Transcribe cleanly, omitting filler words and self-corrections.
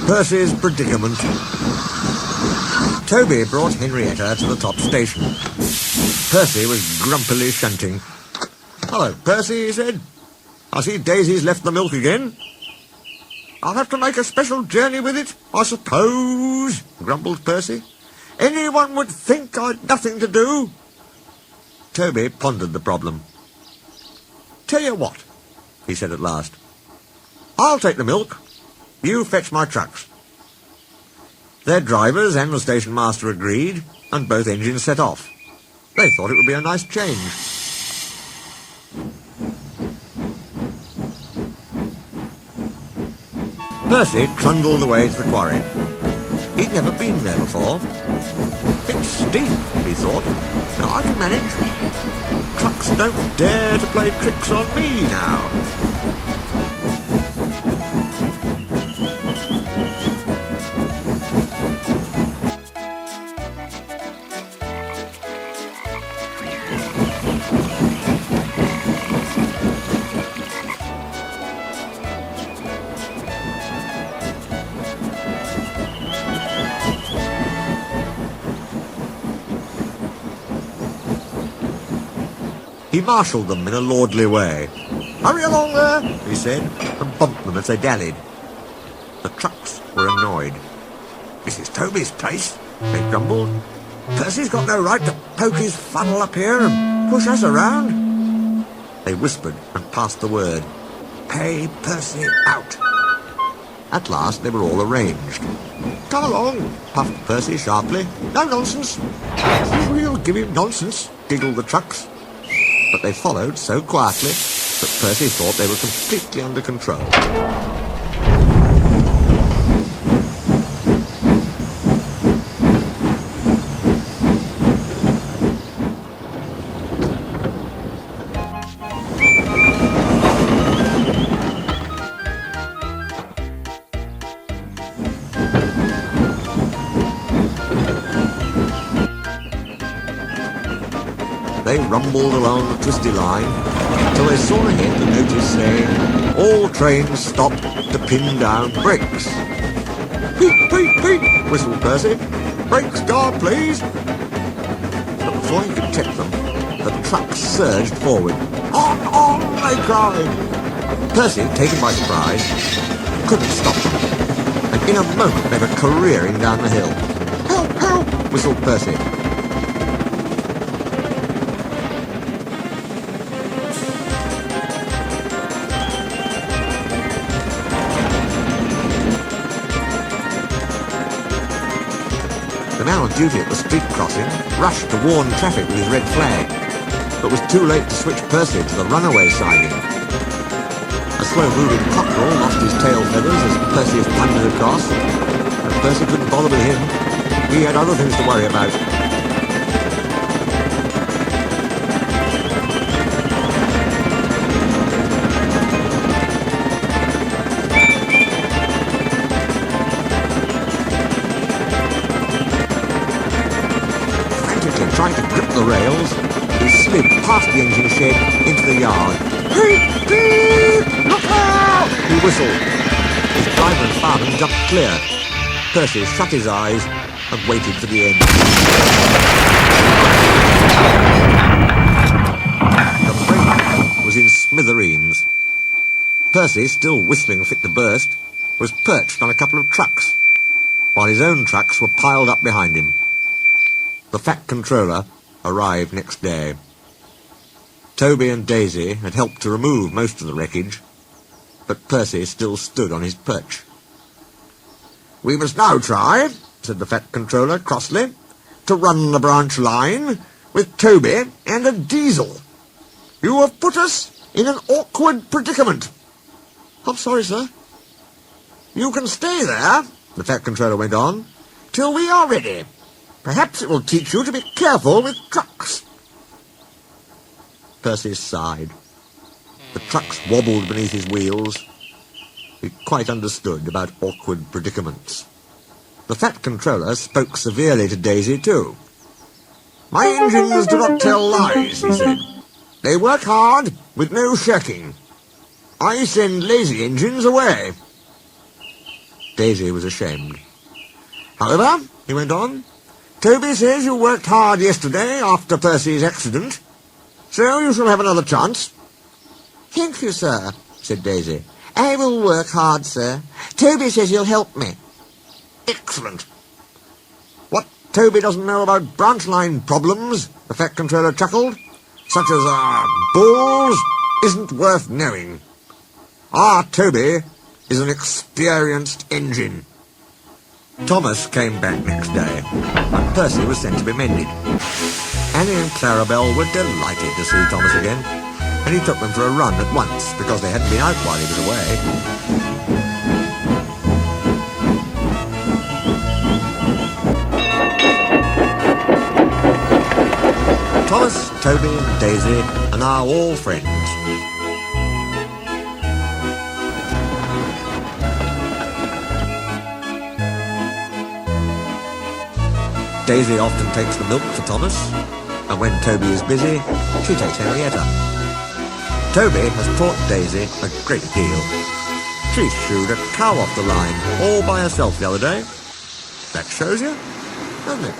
Percy's Predicament. Toby brought Henrietta to the top station. Percy was grumpily shunting. "Hello, Percy," he said. "I see Daisy's left the milk again." "I'll have to make a special journey with it, I suppose," grumbled Percy. "Anyone would think I'd nothing to do." Toby pondered the problem. "Tell you what," he said at last. "I'll take the milk. You fetch my trucks." Their drivers and the station master agreed, and both engines set off. They thought it would be a nice change. Percy trundled away to the quarry. He'd never been there before. "Bit steep," he thought. "No, I can manage. Trucks don't dare to play tricks on me now." He marshalled them in a lordly way. "Hurry along there," he said, and bumped them as they dallied. The trucks were annoyed. "This is Toby's place," they grumbled. "Percy's got no right to poke his funnel up here and push us around." They whispered and passed the word. "Pay Percy out." At last they were all arranged. "Come along," puffed Percy sharply. "No nonsense." "We'll give him nonsense," giggled the trucks. But they followed so quietly that Percy thought they were completely under control. They rumbled along the twisty line till they saw ahead the notice saying, "All trains stop to pin down brakes." "Peep, peep, peep," whistled Percy. "Brakes guard, please." But before he could check them, the trucks surged forward. On, they cried. Percy, taken by surprise, couldn't stop them, and in a moment they were careering down the hill. "Help, help," whistled Percy. The man on duty at the street crossing rushed to warn traffic with his red flag, but was too late to switch Percy to the runaway siding. A slow-moving cockerel lost his tail feathers as Percy thundered across, and Percy couldn't bother with him. He had other things to worry about. Trying to grip the rails, he slid past the engine shed into the yard. "Beep, beep! Look out!" he whistled. His driver and fireman jumped clear. Percy shut his eyes and waited for the end. The brake was in smithereens. Percy, still whistling fit to burst, was perched on a couple of trucks, while his own trucks were piled up behind him. The fat controller arrived next day. Toby and Daisy had helped to remove most of the wreckage, but Percy still stood on his perch. "We must now try," said the fat controller crossly, "to run the branch line with Toby and a diesel. You have put us in an awkward predicament." "I'm sorry, sir." "You can stay there," the fat controller went on, "till we are ready. Perhaps it will teach you to be careful with trucks." Percy sighed. The trucks wobbled beneath his wheels. He quite understood about awkward predicaments. The fat controller spoke severely to Daisy, too. "My engines do not tell lies," he said. "They work hard, with no shirking. I send lazy engines away." Daisy was ashamed. "However," he went on, "Toby says you worked hard yesterday after Percy's accident, so you shall have another chance." "Thank you, sir," said Daisy. "I will work hard, sir. Toby says you'll help me." "Excellent. What Toby doesn't know about branch line problems," the Fat Controller chuckled, "such as, balls, isn't worth knowing. Our Toby is an experienced engine." Thomas came back next day, and Percy was sent to be mended. Annie and Clarabelle were delighted to see Thomas again, and he took them for a run at once, because they hadn't been out while he was away. Thomas, Toby and Daisy are now all friends. Daisy often takes the milk for Thomas, and when Toby is busy, she takes Henrietta. Toby has taught Daisy a great deal. She shooed a cow off the line all by herself the other day. That shows you, doesn't it?